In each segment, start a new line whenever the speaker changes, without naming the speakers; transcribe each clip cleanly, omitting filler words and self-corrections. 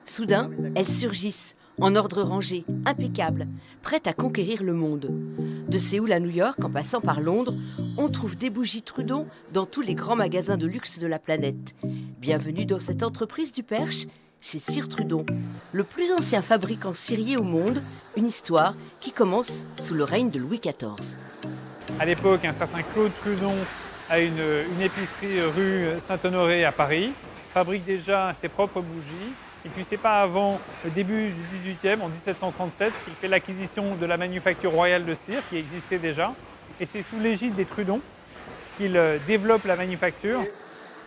Soudain, elles surgissent, en ordre rangé, impeccables, prêtes à conquérir le monde. De Séoul à New York, en passant par Londres, on trouve des bougies Trudon dans tous les grands magasins de luxe de la planète. Bienvenue dans cette entreprise du Perche, chez Cire Trudon, le plus ancien fabricant cirier au monde, une histoire qui commence sous le règne de Louis XIV.
À l'époque, un certain Claude Trudon a une épicerie rue Saint-Honoré à Paris, fabrique déjà ses propres bougies. Et puis c'est pas avant le début du XVIIIe, en 1737, qu'il fait l'acquisition de la manufacture royale de cire, qui existait déjà. Et c'est sous l'égide des Trudon qu'il développe la manufacture.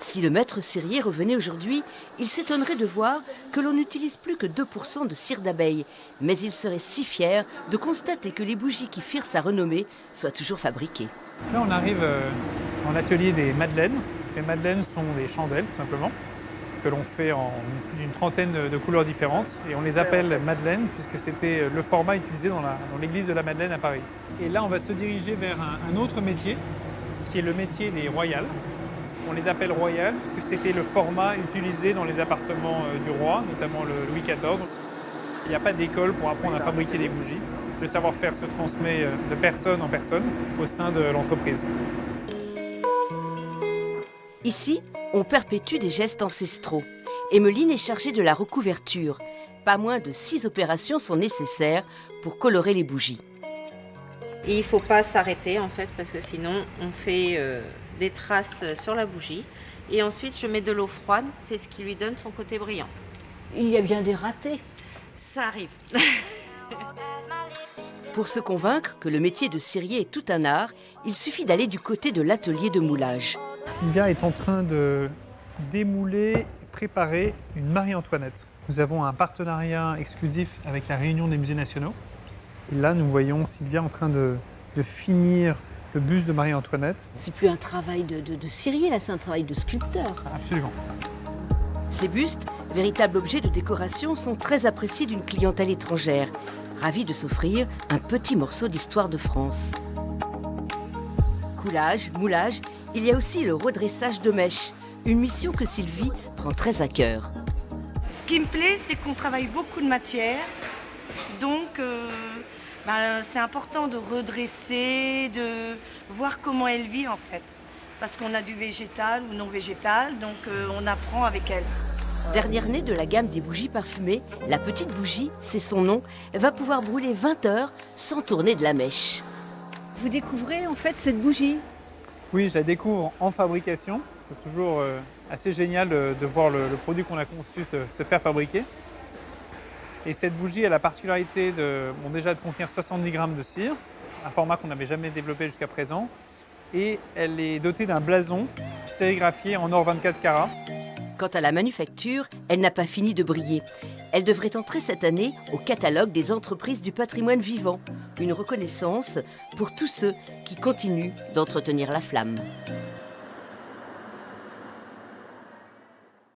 Si le maître cirier revenait aujourd'hui, il s'étonnerait de voir que l'on n'utilise plus que 2% de cire d'abeille. Mais il serait si fier de constater que les bougies qui firent sa renommée soient toujours fabriquées.
Là, on arrive dans l'atelier des madeleines. Les madeleines sont des chandelles, tout simplement, que l'on fait en plus d'une trentaine de couleurs différentes. Et on les appelle madeleines, puisque c'était le format utilisé dans l'église de la Madeleine à Paris. Et là, on va se diriger vers un autre métier, qui est le métier des royales. On les appelle royales, puisque c'était le format utilisé dans les appartements du roi, notamment le Louis XIV. Il n'y a pas d'école pour apprendre à fabriquer des bougies. Le savoir-faire se transmet de personne en personne au sein de l'entreprise.
Ici, on perpétue des gestes ancestraux. Emmeline est chargée de la recouverture. Pas moins de 6 opérations sont nécessaires pour colorer les bougies.
Et il ne faut pas s'arrêter en fait, parce que sinon on fait des traces sur la bougie. Et ensuite je mets de l'eau froide, c'est ce qui lui donne son côté brillant.
Il y a bien des ratés.
Ça arrive.
Pour se convaincre que le métier de cirier est tout un art, il suffit d'aller du côté de l'atelier de moulage.
Sylvia est en train de démouler et préparer une Marie-Antoinette. Nous avons un partenariat exclusif avec la Réunion des musées nationaux. Et là, nous voyons Sylvia en train de finir le buste de Marie-Antoinette.
C'est plus un travail de cirier, là, c'est un travail de sculpteur.
Absolument.
Ces bustes, véritables objets de décoration, sont très appréciés d'une clientèle étrangère, ravie de s'offrir un petit morceau d'histoire de France. Coulage, moulage, il y a aussi le redressage de mèches, une mission que Sylvie prend très à cœur.
Ce qui me plaît, c'est qu'on travaille beaucoup de matière, donc c'est important de redresser, de voir comment elle vit en fait. Parce qu'on a du végétal ou non végétal, donc on apprend avec elle.
Dernière née de la gamme des bougies parfumées, la petite bougie, c'est son nom, va pouvoir brûler 20 heures sans tourner de la mèche.
Vous découvrez en fait cette bougie.
Oui, je la découvre en fabrication. C'est toujours assez génial de voir le produit qu'on a conçu se faire fabriquer. Et cette bougie a la particularité déjà de contenir 70 grammes de cire, un format qu'on n'avait jamais développé jusqu'à présent. Et elle est dotée d'un blason sérigraphié en or 24 carats.
Quant à la manufacture, elle n'a pas fini de briller. Elle devrait entrer cette année au catalogue des entreprises du patrimoine vivant. Une reconnaissance pour tous ceux qui continuent d'entretenir la flamme.